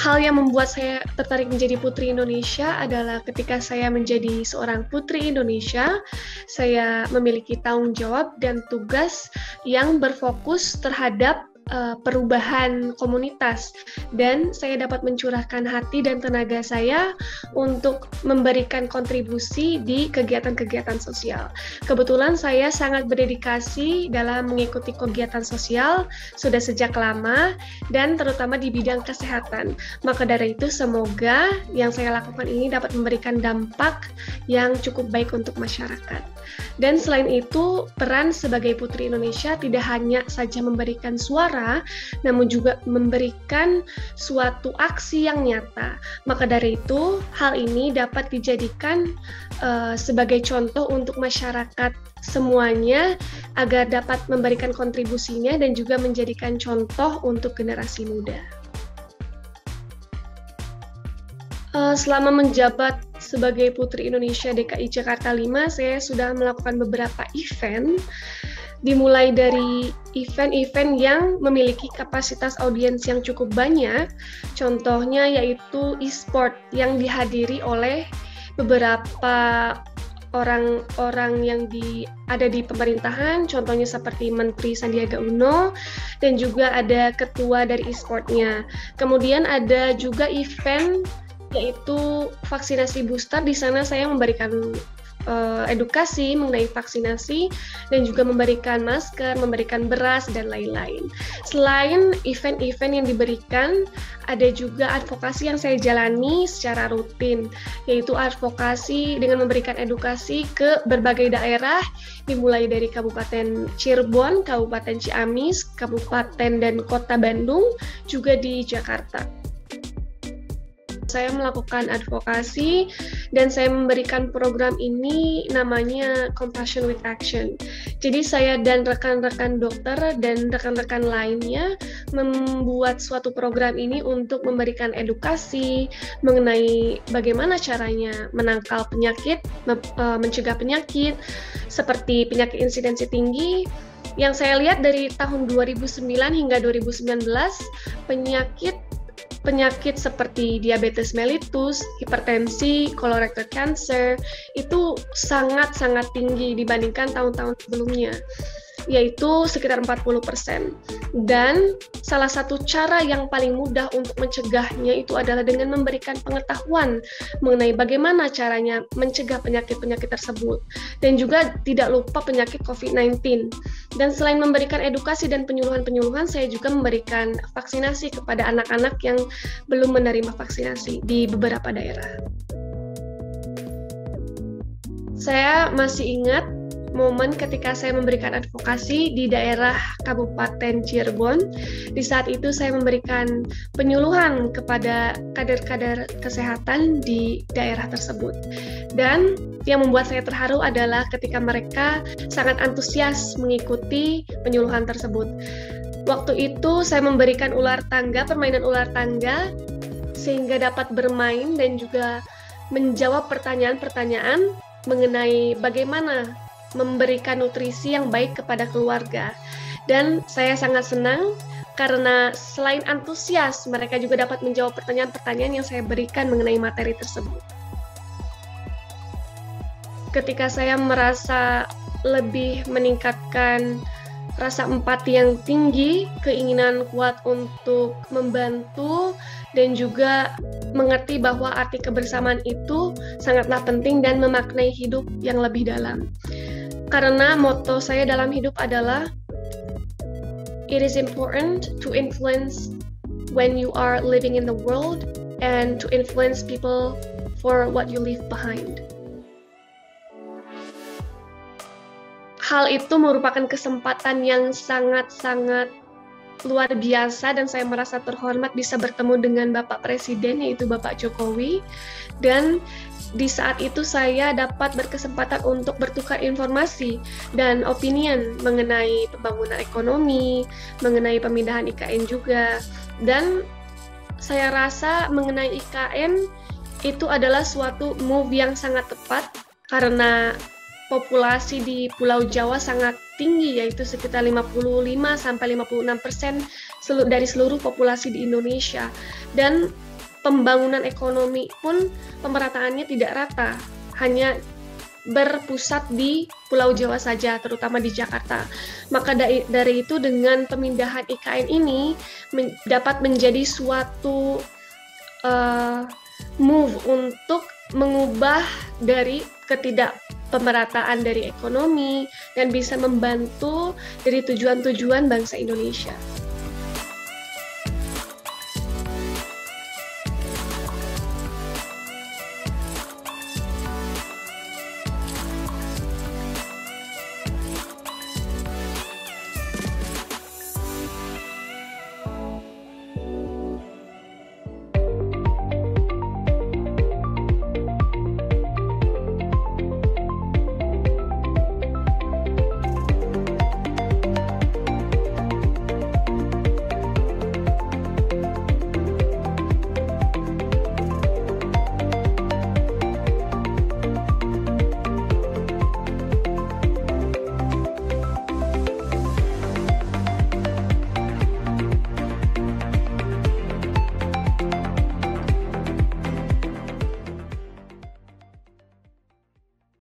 Hal yang membuat saya tertarik menjadi Putri Indonesia adalah ketika saya menjadi seorang Putri Indonesia, saya memiliki tanggung jawab dan tugas yang berfokus terhadap perubahan komunitas, dan saya dapat mencurahkan hati dan tenaga saya untuk memberikan kontribusi di kegiatan-kegiatan sosial. Kebetulan saya sangat berdedikasi dalam mengikuti kegiatan sosial sudah sejak lama, dan terutama di bidang kesehatan. Maka dari itu semoga yang saya lakukan ini dapat memberikan dampak yang cukup baik untuk masyarakat. Dan selain itu, peran sebagai Putri Indonesia tidak hanya saja memberikan suara, namun juga memberikan suatu aksi yang nyata. Maka dari itu, hal ini dapat dijadikan sebagai contoh untuk masyarakat semuanya agar dapat memberikan kontribusinya dan juga menjadikan contoh untuk generasi muda. Selama menjabat sebagai Putri Indonesia DKI Jakarta 5, saya sudah melakukan beberapa event, dimulai dari event-event yang memiliki kapasitas audiens yang cukup banyak, contohnya yaitu e-sport yang dihadiri oleh beberapa orang-orang yang ada di pemerintahan, contohnya seperti Menteri Sandiaga Uno, dan juga ada ketua dari e-sportnya. Kemudian ada juga event yaitu vaksinasi booster. Di sana saya memberikan edukasi mengenai vaksinasi dan juga memberikan masker, memberikan beras, dan lain-lain. Selain event-event yang diberikan, ada juga advokasi yang saya jalani secara rutin, yaitu advokasi dengan memberikan edukasi ke berbagai daerah, dimulai dari Kabupaten Cirebon, Kabupaten Ciamis, Kabupaten dan Kota Bandung, juga di Jakarta. Saya melakukan advokasi dan saya memberikan program ini namanya Compassion with Action. Jadi saya dan rekan-rekan dokter dan rekan-rekan lainnya membuat suatu program ini untuk memberikan edukasi mengenai bagaimana caranya menangkal penyakit, mencegah penyakit seperti penyakit insidensi tinggi. Yang saya lihat dari tahun 2009 hingga 2019, penyakit seperti diabetes mellitus, hipertensi, colorectal cancer itu sangat-sangat tinggi dibandingkan tahun-tahun sebelumnya, yaitu sekitar 40%. Dan salah satu cara yang paling mudah untuk mencegahnya itu adalah dengan memberikan pengetahuan mengenai bagaimana caranya mencegah penyakit-penyakit tersebut, dan juga tidak lupa penyakit COVID-19. Dan selain memberikan edukasi dan penyuluhan-penyuluhan, saya juga memberikan vaksinasi kepada anak-anak yang belum menerima vaksinasi di beberapa daerah. Saya masih ingat momen ketika saya memberikan advokasi di daerah Kabupaten Cirebon. Di saat itu saya memberikan penyuluhan kepada kader-kader kesehatan di daerah tersebut. Dan yang membuat saya terharu adalah ketika mereka sangat antusias mengikuti penyuluhan tersebut. Waktu itu saya memberikan permainan ular tangga, sehingga dapat bermain dan juga menjawab pertanyaan-pertanyaan mengenai bagaimana memberikan nutrisi yang baik kepada keluarga. Dan saya sangat senang karena selain antusias, mereka juga dapat menjawab pertanyaan-pertanyaan yang saya berikan mengenai materi tersebut. Ketika saya merasa lebih meningkatkan rasa empati yang tinggi, keinginan kuat untuk membantu, dan juga mengerti bahwa arti kebersamaan itu sangatlah penting dan memaknai hidup yang lebih dalam. Karena motto saya dalam hidup adalah it is important to influence when you are living in the world and to influence people for what you leave behind. Hal itu merupakan kesempatan yang sangat-sangat luar biasa, dan saya merasa terhormat bisa bertemu dengan Bapak Presiden, yaitu Bapak Jokowi. Dan di saat itu saya dapat berkesempatan untuk bertukar informasi dan opinion mengenai pembangunan ekonomi, mengenai pemindahan IKN juga. Dan saya rasa mengenai IKN itu adalah suatu move yang sangat tepat karena populasi di Pulau Jawa sangat tinggi, yaitu sekitar 55-56% dari seluruh populasi di Indonesia. Dan pembangunan ekonomi pun pemerataannya tidak rata, hanya berpusat di Pulau Jawa saja, terutama di Jakarta. Maka dari itu dengan pemindahan IKN ini dapat menjadi suatu move untuk mengubah dari ketidakpemerataan dari ekonomi dan bisa membantu dari tujuan-tujuan bangsa Indonesia.